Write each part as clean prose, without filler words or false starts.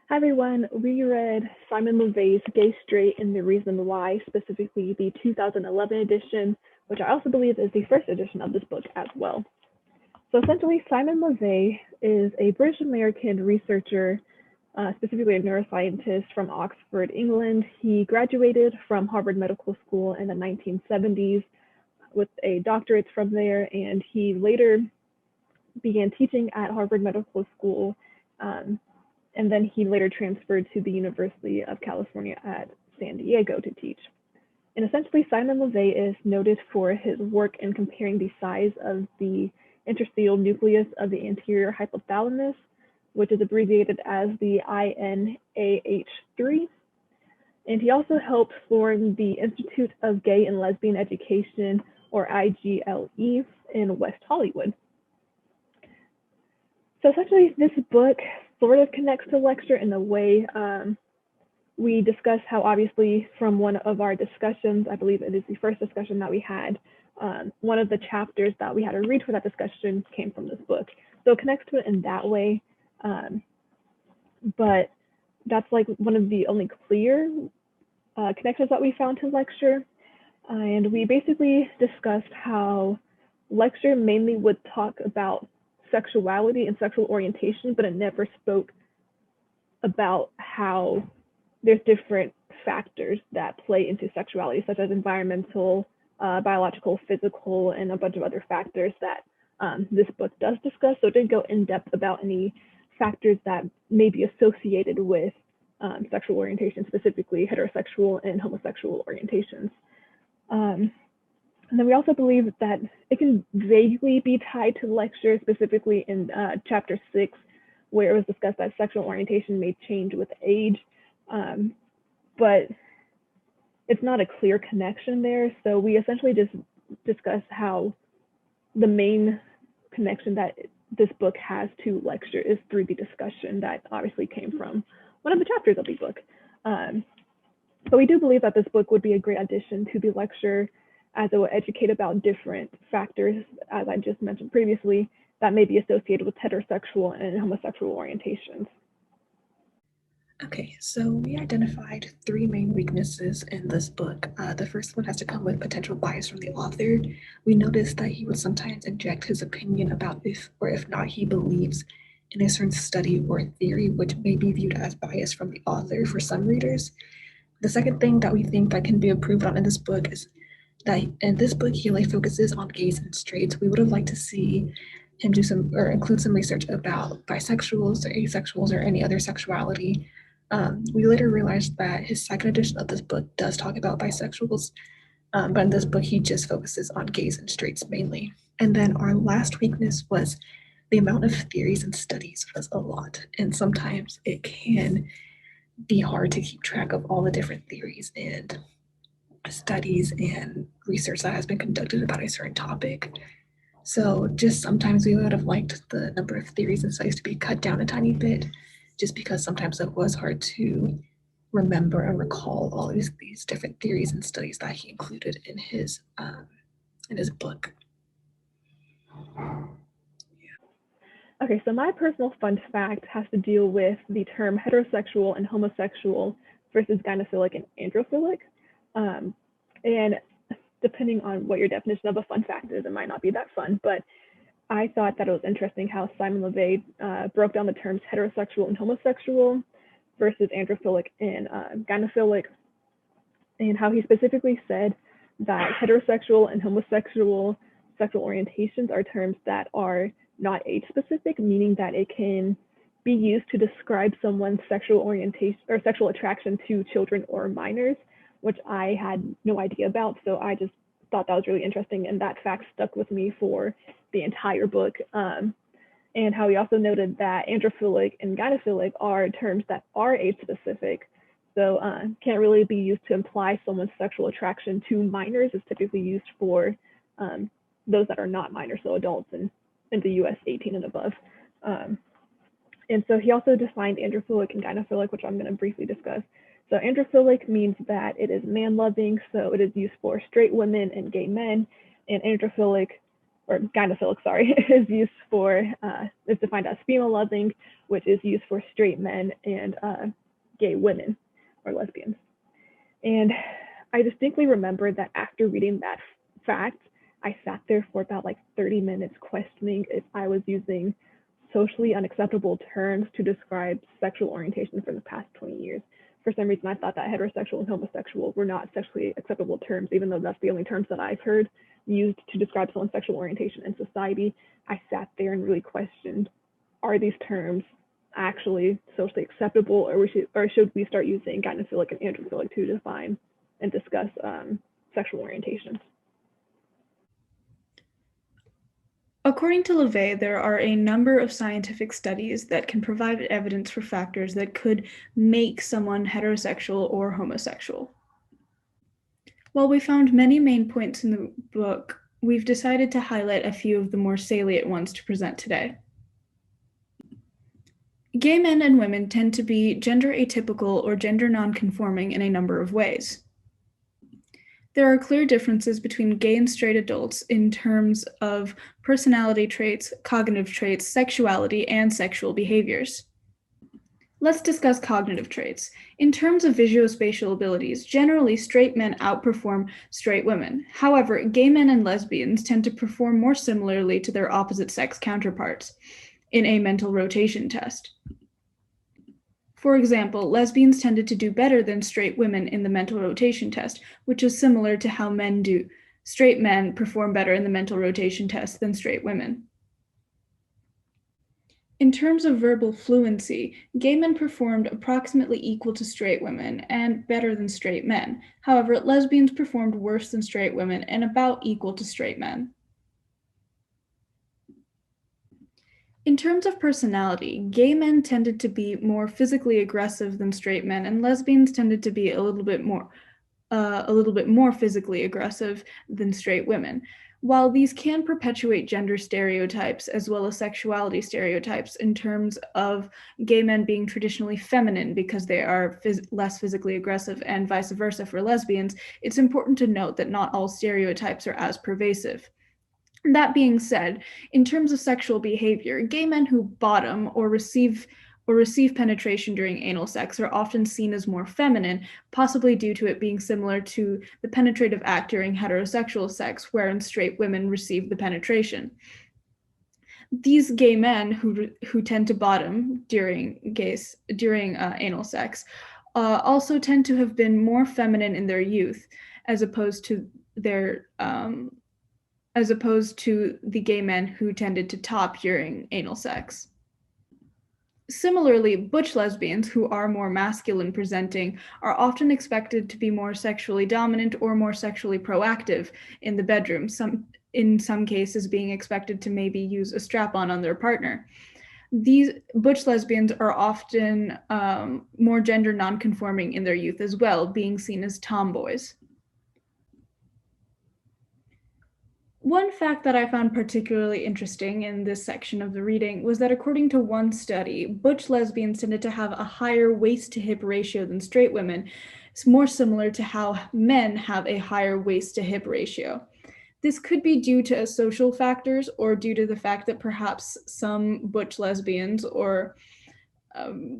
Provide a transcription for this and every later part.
Hi everyone, we read Simon LeVay's Gay Straight and the Reason Why, specifically the 2011 edition, which I also believe is the first edition of this book as well. So essentially, Simon LeVay is a British American researcher, specifically a neuroscientist from Oxford, England. He graduated from Harvard Medical School in the 1970s with a doctorate from there, and he later began teaching at Harvard Medical School. And then he later transferred to the University of California at San Diego to teach. And essentially, Simon LeVay is noted for his work in comparing the size of the interstitial nucleus of the anterior hypothalamus, which is abbreviated as the INAH3. And he also helped form the Institute of Gay and Lesbian Education, or IGLE, in West Hollywood. So essentially, this book sort of connects to lecture in a way. We discussed how obviously from one of our discussions, I believe it is the first discussion that we had, one of the chapters that we had to read for that discussion came from this book. So it connects to it in that way. But that's like one of the only clear connections that we found to lecture. And we basically discussed how lecture mainly would talk about sexuality and sexual orientation, but it never spoke about how there's different factors that play into sexuality, such as environmental, biological, physical, and a bunch of other factors that this book does discuss. So it didn't go in depth about any factors that may be associated with sexual orientation, specifically heterosexual and homosexual orientations. And then we also believe that it can vaguely be tied to lecture, specifically in chapter 6, where it was discussed that sexual orientation may change with age, but it's not a clear connection there. So we essentially just discuss how the main connection that this book has to lecture is through the discussion that obviously came from one of the chapters of the book. But we do believe that this book would be a great addition to the lecture, as it will educate about different factors, as I just mentioned previously, that may be associated with heterosexual and homosexual orientations. Okay, so we identified three main weaknesses in this book. The first one has to come with potential bias from the author. We noticed that he would sometimes inject his opinion about if or if not he believes in a certain study or theory, which may be viewed as bias from the author for some readers. The second thing that we think that can be improved on in this book is that in this book he only focuses on gays and straights. We would have liked to see him do some or include some research about bisexuals or asexuals or any other sexuality. We later realized that his second edition of this book does talk about bisexuals, but in this book he just focuses on gays and straights mainly. And then our last weakness was the amount of theories and studies was a lot, and sometimes it can be hard to keep track of all the different theories and studies and research that has been conducted about a certain topic. So just sometimes we would have liked the number of theories and studies to be cut down a tiny bit, just because sometimes it was hard to remember and recall all these different theories and studies that he included in his book. Okay, so my personal fun fact has to deal with the term heterosexual and homosexual versus gynophilic and androphilic. And depending on what your definition of a fun fact is, it might not be that fun, but I thought that it was interesting how Simon LeVay broke down the terms heterosexual and homosexual versus androphilic and gynophilic, and how he specifically said that heterosexual and homosexual sexual orientations are terms that are not age specific, meaning that it can be used to describe someone's sexual orientation or sexual attraction to children or minors, which I had no idea about. So I just thought that was really interesting, and that fact stuck with me for the entire book. And how he also noted that androphilic and gynophilic are terms that are age specific, so can't really be used to imply someone's sexual attraction to minors. It's typically used for those that are not minors, so adults in the US 18 and above. And so he also defined androphilic and gynophilic, which I'm going to briefly discuss. So androphilic means that it is man-loving, so it is used for straight women and gay men. And androphilic or gynophilic, sorry, is used for, is defined as female loving, which is used for straight men and gay women or lesbians. And I distinctly remember that after reading that fact, I sat there for about like 30 minutes questioning if I was using socially unacceptable terms to describe sexual orientation for the past 20 years. For some reason, I thought that heterosexual and homosexual were not sexually acceptable terms, even though that's the only terms that I've heard used to describe someone's sexual orientation in society. I sat there and really questioned, are these terms actually socially acceptable, or should we start using gynophilic and androphilic to define and discuss sexual orientation? According to LeVay, there are a number of scientific studies that can provide evidence for factors that could make someone heterosexual or homosexual. While we found many main points in the book, we've decided to highlight a few of the more salient ones to present today. Gay men and women tend to be gender atypical or gender nonconforming in a number of ways. There are clear differences between gay and straight adults in terms of personality traits, cognitive traits, sexuality, and sexual behaviors. Let's discuss cognitive traits. In terms of visuospatial abilities, generally straight men outperform straight women. However, gay men and lesbians tend to perform more similarly to their opposite sex counterparts in a mental rotation test. For example, lesbians tended to do better than straight women in the mental rotation test, which is similar to how men do. Straight men perform better in the mental rotation test than straight women. In terms of verbal fluency, gay men performed approximately equal to straight women and better than straight men. However, lesbians performed worse than straight women and about equal to straight men. In terms of personality, gay men tended to be more physically aggressive than straight men, and lesbians tended to be a little bit more physically aggressive than straight women. While these can perpetuate gender stereotypes as well as sexuality stereotypes in terms of gay men being traditionally feminine because they are less physically aggressive and vice versa for lesbians, it's important to note that not all stereotypes are as pervasive. That being said, in terms of sexual behavior, gay men who bottom or receive penetration during anal sex are often seen as more feminine, possibly due to it being similar to the penetrative act during heterosexual sex, wherein straight women receive the penetration. These gay men who tend to bottom during anal sex also tend to have been more feminine in their youth, as opposed to the gay men who tended to top during anal sex. Similarly, butch lesbians, who are more masculine presenting, are often expected to be more sexually dominant or more sexually proactive in the bedroom, in some cases being expected to maybe use a strap-on on their partner. These butch lesbians are often more gender nonconforming in their youth as well, being seen as tomboys. One fact that I found particularly interesting in this section of the reading was that according to one study, butch lesbians tended to have a higher waist-to-hip ratio than straight women. It's more similar to how men have a higher waist-to-hip ratio. This could be due to social factors or due to the fact that perhaps some butch lesbians or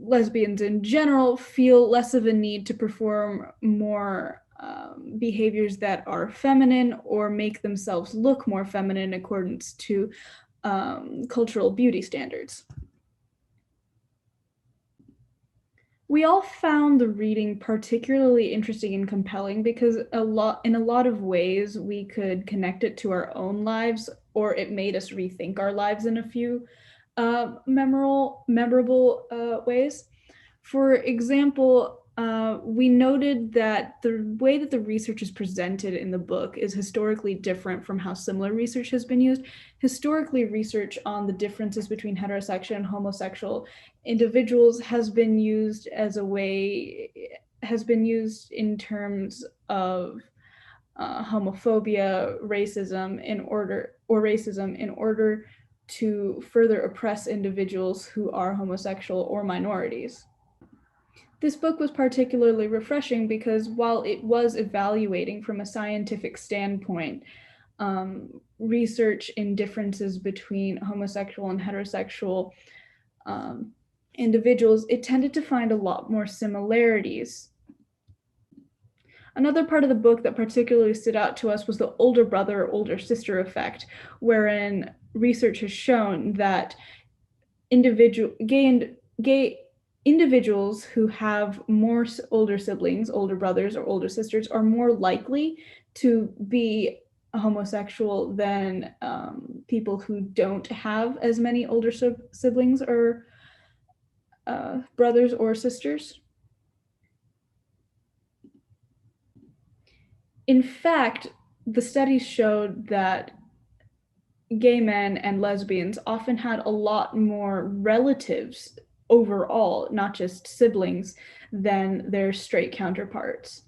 lesbians in general feel less of a need to perform more behaviors that are feminine or make themselves look more feminine in accordance to cultural beauty standards. We all found the reading particularly interesting and compelling because in a lot of ways we could connect it to our own lives, or it made us rethink our lives in a few memorable ways. For example, we noted that the way that the research is presented in the book is historically different from how similar research has been used. Historically, research on the differences between heterosexual and homosexual individuals has been used in terms of homophobia, racism in order to further oppress individuals who are homosexual or minorities. This book was particularly refreshing because while it was evaluating from a scientific standpoint research in differences between homosexual and heterosexual individuals, it tended to find a lot more similarities. Another part of the book that particularly stood out to us was the older brother or older sister effect, wherein research has shown that gay individuals who have more older siblings, older brothers or older sisters, are more likely to be homosexual than people who don't have as many older siblings or brothers or sisters. In fact, the studies showed that gay men and lesbians often had a lot more relatives overall, not just siblings, than their straight counterparts.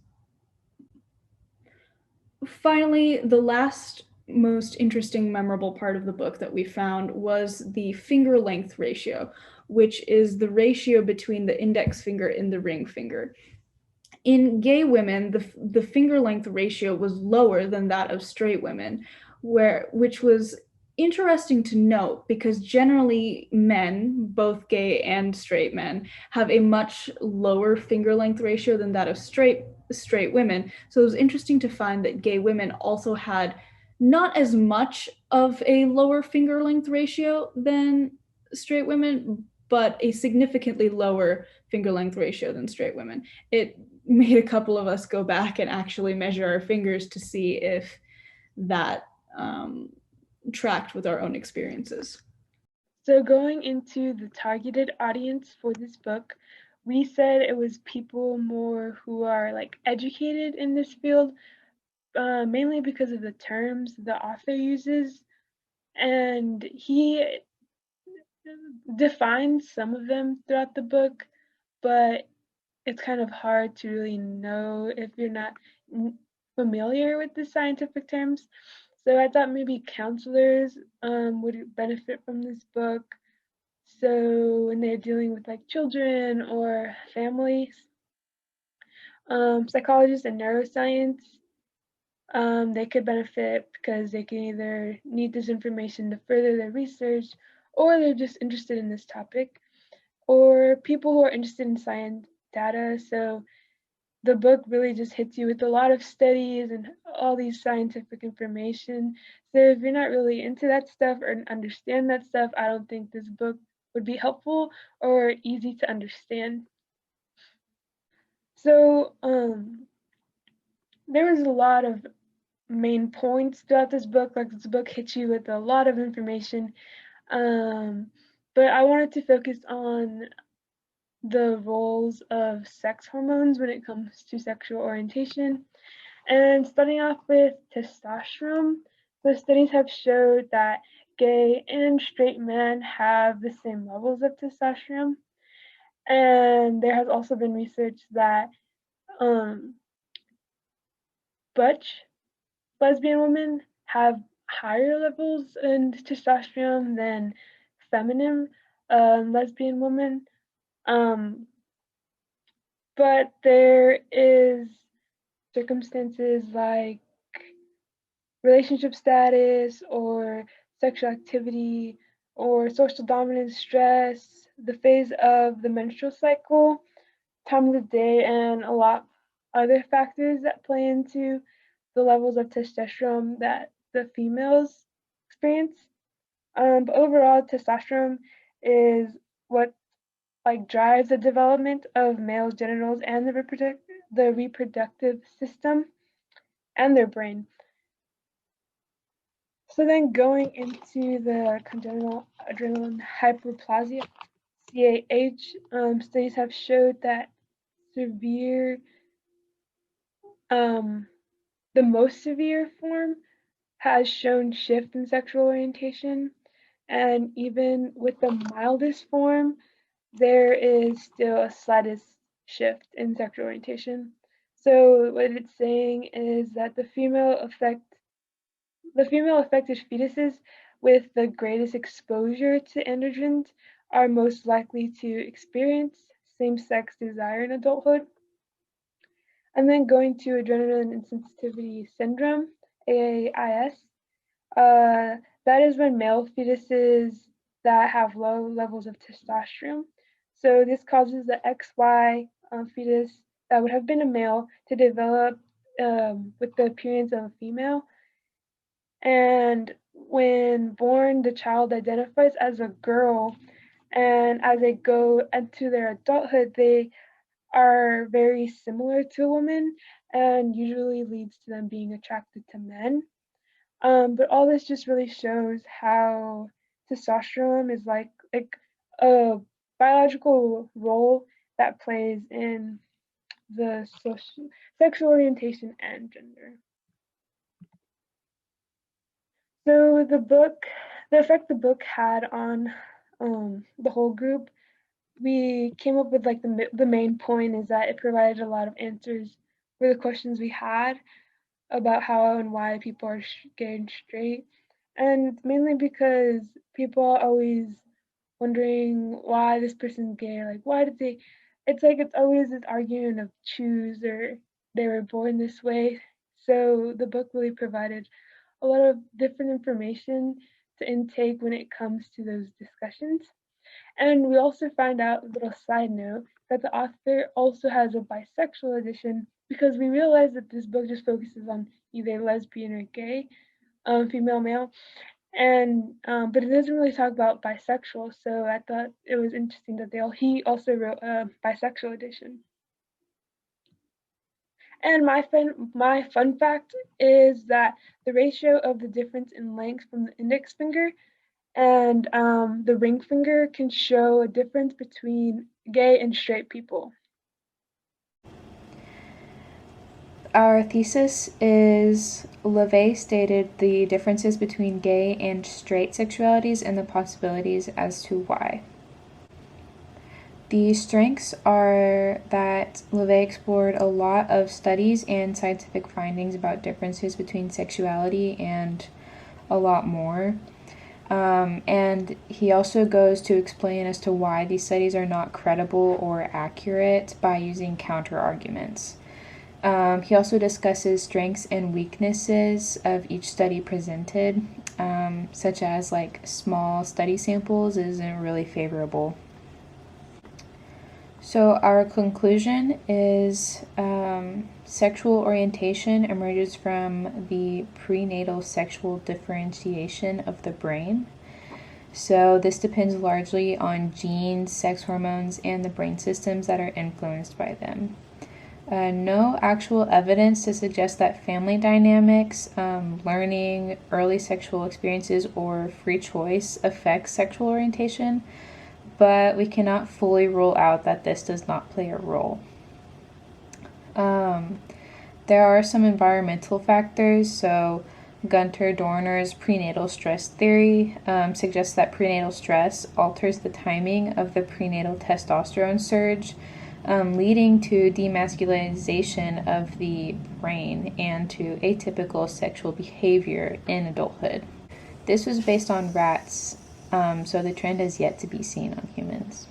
Finally, the last most interesting, memorable part of the book that we found was the finger length ratio, which is the ratio between the index finger and the ring finger. In gay women, the finger length ratio was lower than that of straight women, which was interesting to note because generally men, both gay and straight men, have a much lower finger length ratio than that of straight women. So it was interesting to find that gay women also had not as much of a lower finger length ratio than straight women, but a significantly lower finger length ratio than straight women. It made a couple of us go back and actually measure our fingers to see if that tracked with our own experiences. So going into the targeted audience for this book, we said it was people more who are like educated in this field, mainly because of the terms the author uses, and he defines some of them throughout the book, but it's kind of hard to really know if you're not familiar with the scientific terms. So I thought maybe counselors would benefit from this book. So when they're dealing with like children or families, psychologists and neuroscience, they could benefit because they can either need this information to further their research, or they're just interested in this topic, or people who are interested in science data. So the book really just hits you with a lot of studies and all these scientific information. So if you're not really into that stuff or understand that stuff, I don't think this book would be helpful or easy to understand. So there was a lot of main points throughout this book. Like this book hits you with a lot of information, but I wanted to focus on the roles of sex hormones when it comes to sexual orientation. And starting off with testosterone, the studies have showed that gay and straight men have the same levels of testosterone. And there has also been research that butch lesbian women have higher levels in testosterone than feminine lesbian women. But there is circumstances like relationship status or sexual activity or social dominance, stress, the phase of the menstrual cycle, time of the day, and a lot other factors that play into the levels of testosterone that the females experience. But overall, testosterone is what like drives the development of male genitals and the reproductive system and their brain. So then going into the congenital adrenal hyperplasia, CAH, studies have showed that severe, the most severe form has shown shift in sexual orientation, and even with the mildest form, there is still a slightest shift in sexual orientation. So what it's saying is that the female affected fetuses with the greatest exposure to androgens are most likely to experience same-sex desire in adulthood. And then going to adrenaline insensitivity syndrome, AAIS, That is when male fetuses that have low levels of testosterone. So this causes the XY fetus that would have been a male to develop with the appearance of a female. And when born, the child identifies as a girl, and as they go into their adulthood, they are very similar to a woman and usually leads to them being attracted to men. But all this just really shows how testosterone is like a biological role that plays in the sexual orientation and gender. So the effect the book had on the whole group, we came up with like the main point is that it provided a lot of answers for the questions we had about how and why people are gay and straight. And it's mainly because people are always wondering why this person's gay, like why did they, it's like it's always this argument of choose or they were born this way. So the book really provided a lot of different information to intake when it comes to those discussions. And we also find out, a little side note, that the author also has a bisexual edition because we realized that this book just focuses on either lesbian or gay, female, male, and but it doesn't really talk about bisexual. So I thought it was interesting that he also wrote a bisexual edition. And my fun fact is that the ratio of the difference in length from the index finger and the ring finger can show a difference between gay and straight people. Our thesis is LaVey stated the differences between gay and straight sexualities and the possibilities as to why. The strengths are that LaVey explored a lot of studies and scientific findings about differences between sexuality and a lot more. And he also goes to explain as to why these studies are not credible or accurate by using counter-arguments. He also discusses strengths and weaknesses of each study presented, such as like small study samples isn't really favorable. So our conclusion is sexual orientation emerges from the prenatal sexual differentiation of the brain. So this depends largely on genes, sex hormones, and the brain systems that are influenced by them. No actual evidence to suggest that family dynamics, learning, early sexual experiences, or free choice affects sexual orientation, but we cannot fully rule out that this does not play a role. There are some environmental factors, so Gunter Dorner's prenatal stress theory suggests that prenatal stress alters the timing of the prenatal testosterone surge, leading to demasculinization of the brain and to atypical sexual behavior in adulthood. This was based on rats, so the trend is yet to be seen on humans.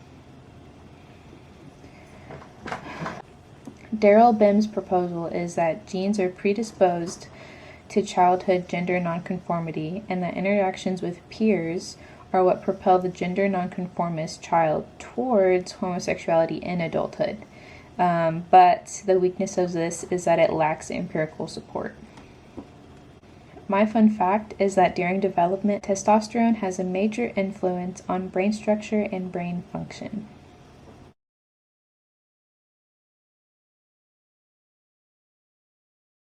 Daryl Bim's proposal is that genes are predisposed to childhood gender nonconformity and that interactions with peers are what propel the gender nonconformist child towards homosexuality in adulthood. But the weakness of this is that it lacks empirical support. My fun fact is that during development, testosterone has a major influence on brain structure and brain function.